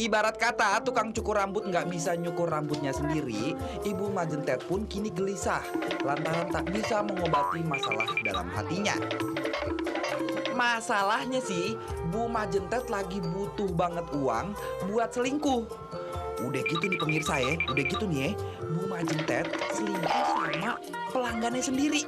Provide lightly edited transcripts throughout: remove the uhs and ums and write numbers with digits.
Ibarat kata tukang cukur rambut nggak bisa nyukur rambutnya sendiri, Ibu Majentet pun kini gelisah lantaran tak bisa mengobati masalah dalam hatinya. Masalahnya sih, Bu Majentet lagi butuh banget uang buat selingkuh. Udah gitu nih pemirsa ya, udah gitu nih ya, Bu Majentet selingkuh sama pelanggannya sendiri.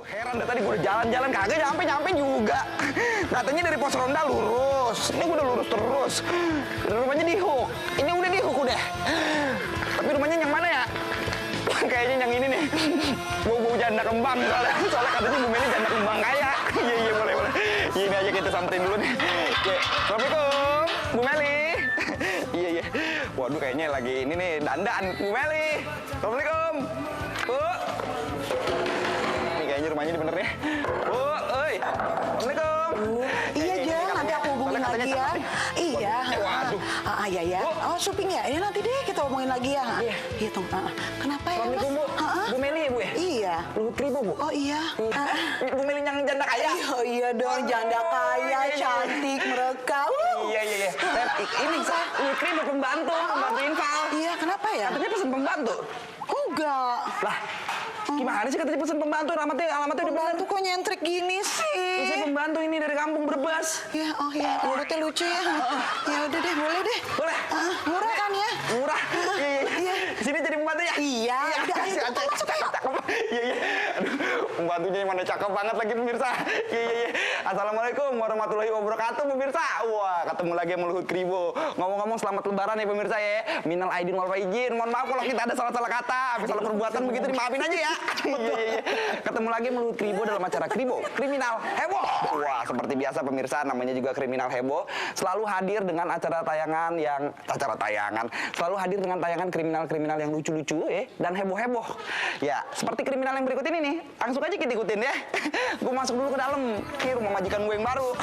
Heran deh, tadi gue udah jalan-jalan kagak nyampe juga. Katanya dari pos ronda lurus. Ini gue udah lurus terus. Rumahnya di Hook. Ini udah di Hook udah. Tapi rumahnya yang mana ya? Kayaknya yang ini nih. Bau janda kembang soalnya katanya Bu Meli janda kembang kaya. Iya boleh. Ini aja kita samperin dulu nih. Assalamualaikum Bu Meli. Iya. Waduh kayaknya lagi ini nih dandan Bu Meli. Assalamualaikum. Bu. Kayaknya rumahnya ini bener ya. Oi. Assalamualaikum. Iya, Jang. Nanti aku hubungin lagi ya. Iya. Waduh. Iya ya. Oh, shopping ya? Ini nanti deh kita hubungin lagi ya. Iya, tuh. Kenapa ya, Mas? Assalamualaikum, Bu. Bu Meli ya, Bu ya? Iya. Luhut Kribo, Bu. Oh, iya. Bu Meli yang janda kaya. Iya dong, janda kaya, cantik, mereka. Iya. Ini Luhut Kribo pembantu infal. Iya, kenapa ya? Katanya pesen pembantu. Enggak. Lah, gimana sih katanya pesen pembantu? Alamatnya udah bener. Pembantu kok nyentrik gini sih? Saya pembantu ini dari kampung Brebes. Ya, oh iya, mulutnya lucu ya. Ya udah deh, boleh deh. Boleh? Murah kan ya? Murah. Iya. Sini jadi pembantu ya? Iya, udah ayo kita masuk ayo. Iya. Aduh, pembantunya yang mana cakep banget lagi pemirsa. Iya. Assalamualaikum warahmatullahi wabarakatuh pemirsa. Wah, ketemu lagi sama Luhut Kribo. Ngomong-ngomong selamat lebaran ya pemirsa ya. Minal aidin wal faizin. Mohon maaf kalau kita ada salah-salah kata, habis salah perbuatan begitu dimaafin aja ya. Iya. Ketemu lagi sama Luhut Kribo dalam acara Kribo Kriminal Heboh. Wah, seperti biasa pemirsa, namanya juga Kriminal Heboh. Selalu hadir dengan acara tayangan. Selalu hadir dengan tayangan kriminal-kriminal yang lucu-lucu dan heboh-heboh. Ya, seperti kriminal yang berikut ini nih. Langsung aja kita ikutin ya. Gue masuk dulu ke dalam. Ini rumah majikan gue yang baru.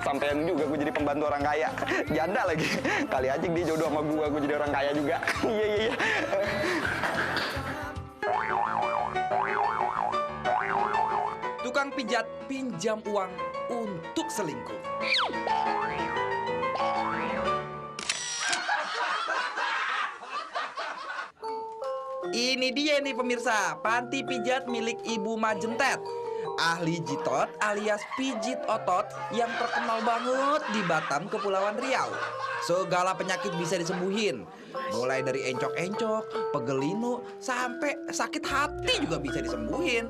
Sampean juga gue jadi pembantu orang kaya. Janda lagi. Kali aja dia jodoh sama gue jadi orang kaya juga. Iya. Tukang pijat pinjam uang untuk selingkuh. Ini dia nih pemirsa, panti pijat milik Ibu Majentet. Ahli jitot alias pijit otot yang terkenal banget di Batam, Kepulauan Riau. Segala penyakit bisa disembuhin. Mulai dari encok-encok, pegelinu, sampai sakit hati juga bisa disembuhin.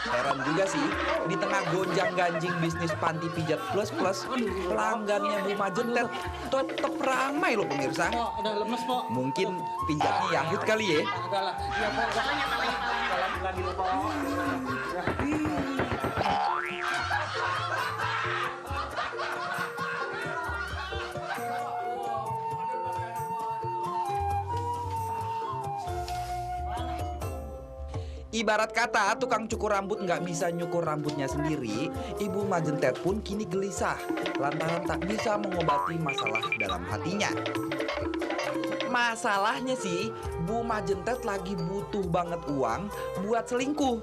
Heran juga sih, di tengah gonjang-ganjing bisnis panti pijat plus-plus, pelanggannya Bu Majentet tetep ramai loh pemirsa. Udah lemes, Pok. Mungkin pijatnya Yahud kali ya. Agak lah. Iya, Pok. Kalau lagi lupa. Ibarat kata tukang cukur rambut nggak bisa nyukur rambutnya sendiri, Ibu Majentet pun kini gelisah lantaran tak bisa mengobati masalah dalam hatinya. Masalahnya sih, Bu Majentet lagi butuh banget uang buat selingkuh.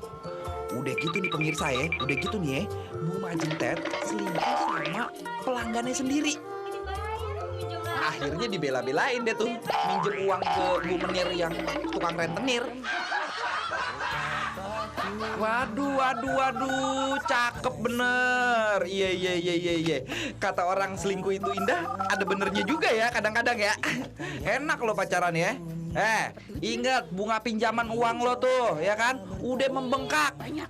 Udah gitu nih pemirsa ya, udah gitu nih ya, Bu Majentet selingkuh sama pelanggannya sendiri. Akhirnya dibela-belain deh tuh, minjem uang ke Bu Menir yang tukang rentenir. Waduh, cakep bener. Iya. Kata orang selingkuh itu indah, ada benernya juga ya kadang-kadang ya. Enak lo pacaran ya. Ingat bunga pinjaman uang lo tuh, ya kan? Udah membengkak. Banyak.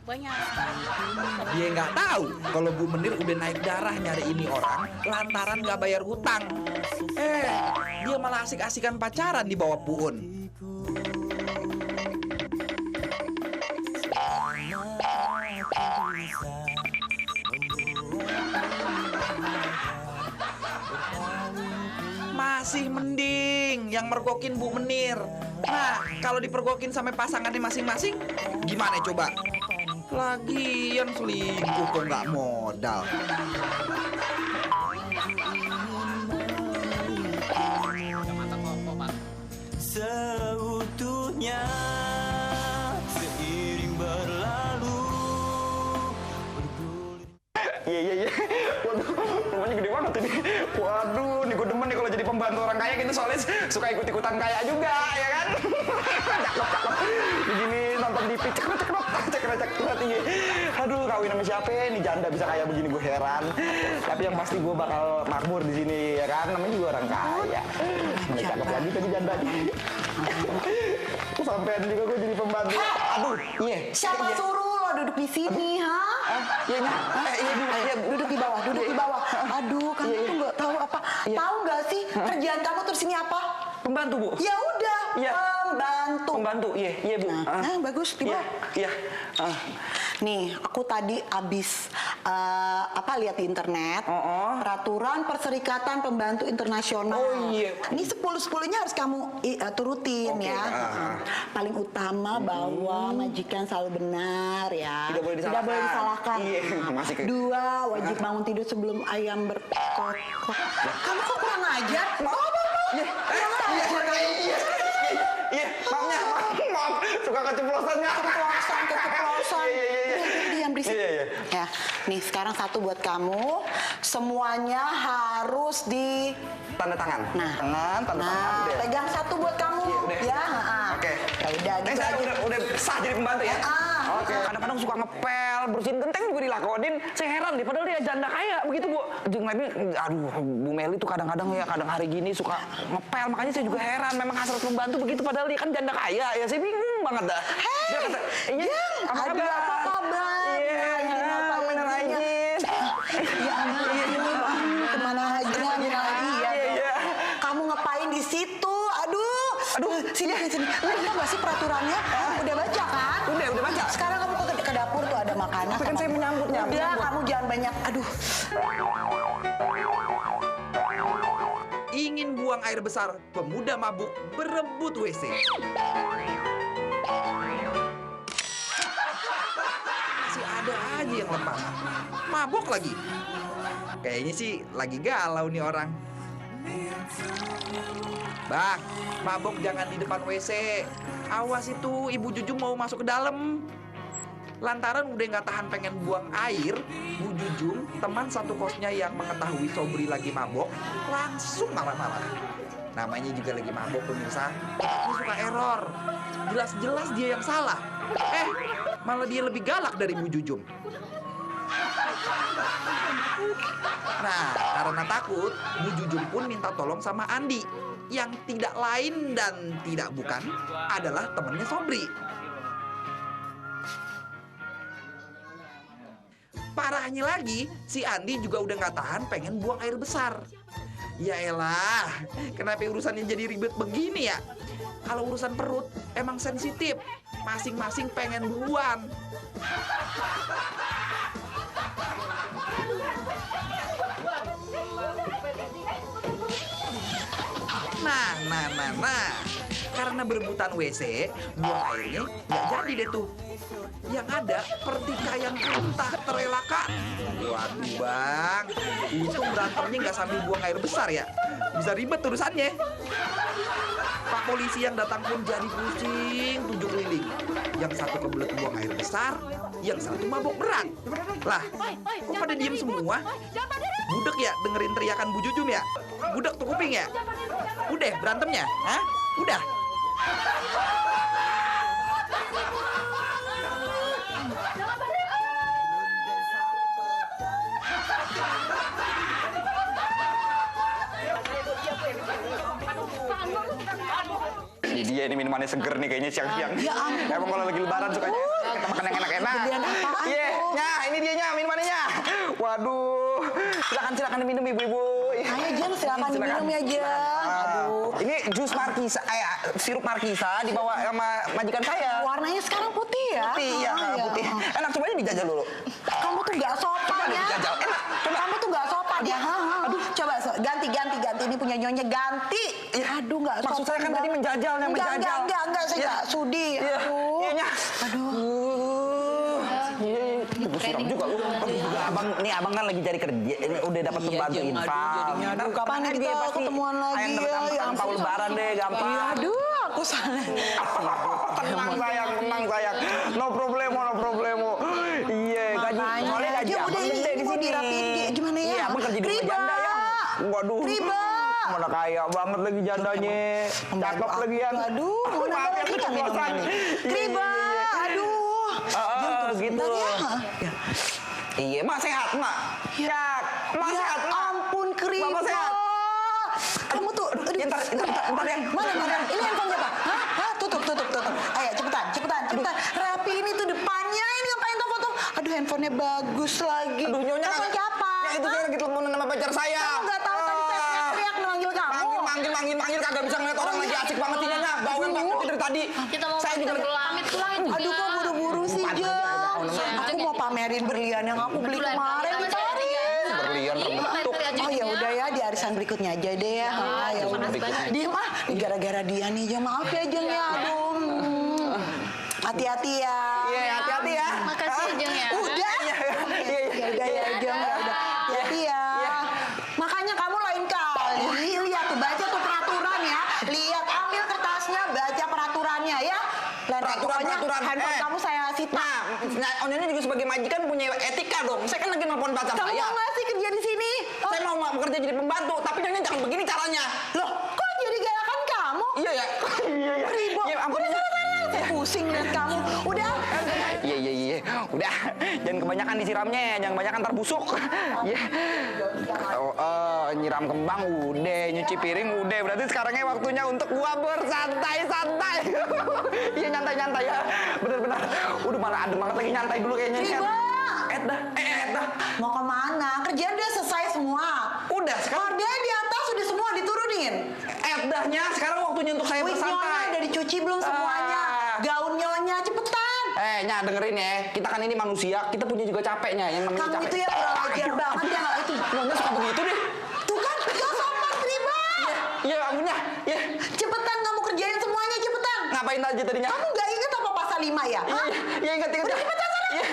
Dia nggak tahu kalau Bu Menir udah naik darah nyari ini orang lantaran nggak bayar hutang. Dia malah asik-asikan pacaran di bawah Puun. Masih mending yang mergokin Bu Menir. Nah, kalau dipergokin sampai pasangannya masing-masing, gimana coba? Lagian selingkuh kok nggak modal. Seutuhnya seiring berlalu soalnya suka ikut-ikutan kaya juga, ya kan? Cakep. Begini nonton TV, cekrot. Iya. Aduh, kawin sama siapa ya? Ini janda bisa kaya begini, gue heran. Tapi yang pasti gue bakal makmur di sini, ya kan? Namanya juga orang kaya. Ini cakep lagi tadi jandanya. Sampean juga gue jadi pembantu. Aduh, iya. Siapa suruh lo duduk di sini, ha? Iya, Duduk di bawah, duduk di bawah. Aduh, kamu tuh nggak tahu apa? Tahu nggak sih kerjaan kamu terus ini apa? Pembantu, Bu. Ya udah, Iya. pembantu. Iya, Bu. Nah, bagus, di bawah. Iya. Nih, aku tadi abis lihat di internet peraturan Perserikatan Pembantu Internasional. Oh, iya. Ini 10-10-nya harus kamu turutin ya. Paling utama bahwa majikan selalu benar ya. Tidak boleh Tidak boleh disalahkan. Iya, masih ke... 2, wajib bangun tidur sebelum ayam berkokok. Kamu kok kurang ajar? Iya, maaf. Suka keceplosannya. Keceplosan. Iya. Diam berisik. Iya. Ya, nih sekarang satu buat kamu. Semuanya harus di Tanda tangan. Tanda tangan. Udah. pegang satu buat kamu. Udah. Ya, Oke. Ya udah gitu Saya aja. udah sah jadi pembantu ya? Oke. Kadang-kadang suka ngepel, bersihin genteng juga dilakonin. Saya heran deh, padahal dia janda kaya begitu, Bu. Aduh, Bu Meli tuh kadang-kadang ya, kadang hari gini suka ngepel. Makanya saya juga heran, memang hasrat pembantu begitu, padahal dia kan janda kaya. Ya saya bingung banget dah. Dia kata, iya, apa kabar? Iya, bener aja. Ya ampun, kemana aja? Iya. Kamu ngapain di situ? Aduh, sini. Lu tahu nggak sih peraturannya? Udah baca kan? Udah baca. Sekarang kamu ke dapur tuh ada makanan. Tapi kan saya menyambutnya. Udah, kamu jangan banyak. Aduh. Ingin buang air besar, pemuda mabuk berebut WC. Masih ada aja yang lepas. Mabuk lagi. Kayaknya sih lagi galau nih orang. Bang, mabuk jangan di depan WC. Awas itu ibu Jujung mau masuk ke dalam. Lantaran udah nggak tahan pengen buang air, Bu Jujung, teman satu kosnya yang mengetahui Sobri lagi mabok, langsung marah-marah. Namanya juga lagi mabok, pemirsa. Dia suka error. Jelas-jelas dia yang salah. Malah dia lebih galak dari Bu Jujung. Nah, karena takut, Bu Jujung pun minta tolong sama Andi, yang tidak lain dan tidak bukan adalah temannya Sobri. Parahnya lagi, si Andi juga udah nggak tahan pengen buang air besar. Ya elah, kenapa urusannya jadi ribet begini ya? Kalau urusan perut emang sensitif, masing-masing pengen duluan. Nah. Karena berebutan WC, buang airnya nggak jadi deh tuh. Yang ada pertikaian entah terelakkan. Waduh bang, untung berantemnya nggak sambil buang air besar ya. Bisa ribet urusannya. Pak polisi yang datang pun jadi pusing 7 keliling. Yang satu kebelet buang air besar, yang satu mabok berat. Lah, kok pada diem semua? Budek ya dengerin teriakan Bu Jujum ya? Budek tuh kuping ya? Udah berantemnya? Hah? Udah? Ini dia, ini minumannya seger nih kayaknya siang-siang. Ya ampun. Emang kalau lagi lebaran sukanya kita makan yang enak-enak. Gedean apaan Iya, tuh? nya ini dianya minumannya. Waduh, silakan diminum ibu-ibu. Ayo Jeng, silakan diminum ya Jeng. Aduh. Ini jus markisa, sirup markisa dibawa sama majikan saya. Warnanya sekarang putih ya? Putih, ya, putih. Enak, coba ini dijajal dulu. Kamu tuh nggak sopan ya? dijajal. Enak, coba. Kamu tuh nggak sopan ya? Aduh, coba ganti. Ini punya nyonya ganti. Aduh, nggak sopan. Maksud saya kan tadi menjajalnya, menjajal. Enggak, saya nggak sudi. Iya, Aduh. iya, Nya. Aduh. Siram juga lu. Abang kan lagi cari kerja. Ini udah dapat pembantu infal. Aduh, kapan kita ketemuan lagi ya? Ya ampun, lebaran deh, gampang. Aduh, aku salah. Tenang sayang. No problemo. Iya, gaji. Soalnya gaji Ya abang udah, ini gede di mau sini. dirapiin gimana ya? Iya, abang kerja di rumah Riba. janda ya. Waduh. Riba. Mana kaya banget lagi jandanya. Cakep lagi yang. Aduh, mau nambah Maaf ya, lagi nggak keceplosan. minuman? Iya, Kriba, iya, iya. aduh. Gitu. Bentar ya. Iya, Mak sehat, Mak. Ya, Mak Ya sehat, Mak. ampun, Kriba. Bapak sehat. Kamu tuh, aduh. Ntar yang. Mana? Ini handphonenya Pak? Hah? Tutup. Ayo, cepetan. Rapi ini tuh depannya. Ini ngapain tuh foto? Aduh, handphonenya bagus lagi. Aduh, Nyonya. Telepon siapa? Ya, itu saya lagi teleponan sama pacar saya. Kamu nggak tahu tadi saya teriak-teriak manggil kamu. Manggil kagak bisa ngeliat orang lagi asik banget sih Nyonya. Bawel nggak ngerti dari tadi. Kita mau Saya juga pamit pulang itu. Aduh, kok buru-buru sih, Jeng? Aku mau pamerin berlian yang aku beli kemarin. Berlian terbentuk. Oh ya udah ya, di arisan berikutnya aja deh ya. Ya udah. Diem ah, gara-gara dia nih Jeng. Maaf ya Jeng ya. Aduh. Hati-hati ya. Iya, hati-hati ya. Makasih ya, Jeng ya. Udah. Ya udah ya Jeng, ya udah. Hati-hati ya. Makanya kamu lain kali lihat tuh, baca tuh peraturan ya. Lihat, ambil kertasnya, baca peraturannya ya. Lain kali pokoknya Peraturan. handphone kamu saya sita. Nah, Onyonya juga sebagai majikan punya etika dong. Saya kan lagi nelfon pacar Kamu saya. mau nggak sih kerja di sini? Oh, Saya mau bekerja jadi pembantu, tapi Nyonya jangan begini caranya. loh, kok jadi gerakan kamu? Iya ya. Iya ya. Ribo. Ya ampun. Saya pusing lihat kamu. Udah. Iya. Udah, jangan kebanyakan disiramnya, jangan kebanyakan ntar busuk. Iya. Nyiram kembang udah, nyuci piring udah. Berarti sekarangnya waktunya untuk gua bersantai-santai. Iya, nyantai-nyantai ya. Bener-bener. Udah malah adem banget lagi nyantai dulu kayaknya. Ribo. Dah. Mau kemana? Kerjaan udah selesai semua. Udah, sekarang Hordenya di atas udah semua diturunin. dahnya. Sekarang waktunya untuk saya Wig nyonya bersantai. udah dicuci belum semuanya? Gaun nyonya cepetan. Nya dengerin ya, kita kan ini manusia, kita punya juga capeknya yang namanya Kamu capek. itu ya kurang ajar banget ya nggak itu. Nyonya suka begitu deh. Tuh kan, gak sopan Riba. Iya, ampunnya. Ya. Cepetan kamu kerjain semuanya cepetan. Ngapain aja tadinya? Kamu nggak inget apa pasal 5 ya? Hah? Iya, ingat. Udah cepetan sana. Iya.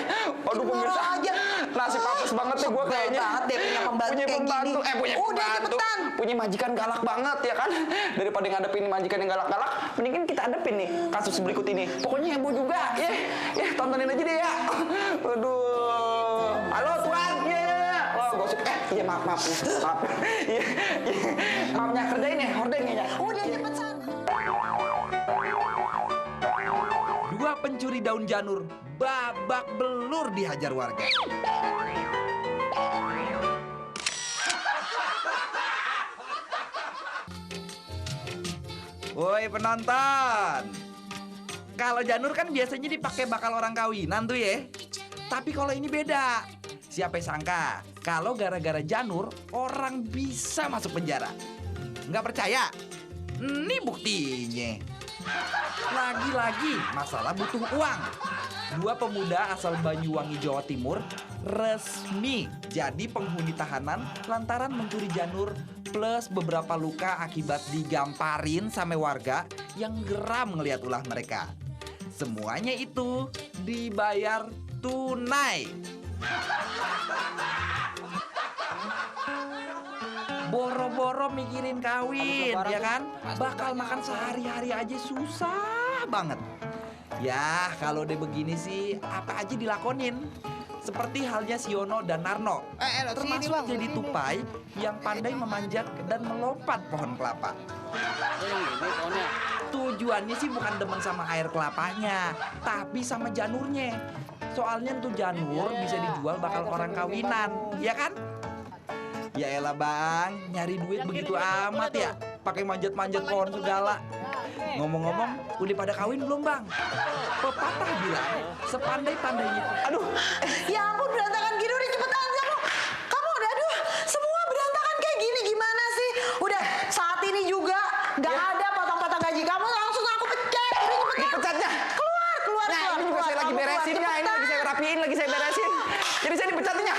Aduh, Gimana pemirsa. aja. Nasib apes banget tuh gue kayaknya. banget deh punya pembantu Punya kayak pembantu. gini. Punya Udah, pembantu. cepetan. Punya majikan galak banget ya kan. Daripada ngadepin majikan yang galak-galak, mendingan kita hadepin nih kasus berikut ini. Pokoknya heboh juga. Ya, tontonin aja deh ya. Aduh. Halo Tuan. Oh, gosip. Iya maaf. Iya. Maafnya kerjain ya, hordengnya ya. Udah cepet sana. Dua pencuri daun janur babak belur dihajar warga. Woi penonton, kalau janur kan biasanya dipakai bakal orang kawinan tuh ya. Tapi kalau ini beda. Siapa yang sangka kalau gara-gara janur orang bisa masuk penjara? Nggak percaya? Ini buktinya. Lagi-lagi masalah butuh uang. Dua pemuda asal Banyuwangi, Jawa Timur resmi jadi penghuni tahanan lantaran mencuri janur plus beberapa luka akibat digamparin sama warga yang geram ngelihat ulah mereka. Semuanya itu dibayar tunai. Boro-boro mikirin kawin, ya kan? Bakal makan sehari-hari aja susah banget. Ya, kalau udah begini sih, apa aja dilakonin. Seperti halnya Siono dan Narno, termasuk jadi tupai yang pandai memanjat dan melompat pohon kelapa. Tujuannya sih bukan demen sama air kelapanya, tapi sama janurnya. Soalnya tuh janur bisa dijual bakal orang kawinan, ya kan? Ya elah bang, nyari duit begitu amat ya? Pakai manjat-manjat pohon segala. Ngomong-ngomong, udah pada kawin belum bang? Pepatah bilang, sepandai-pandainya. Aduh, Ya ampun berantakan gini udah cepetan kamu. Kamu udah aduh semua berantakan kayak gini gimana sih? Udah saat ini juga nggak ada potong-potong gaji kamu langsung aku pecat. Udah cepetan. Dipecatnya. Keluar. Nah, ini juga saya lagi Kamu beresin keluar, ya. Ini lagi saya rapiin, lagi saya beresin. Jadi saya dipecatnya.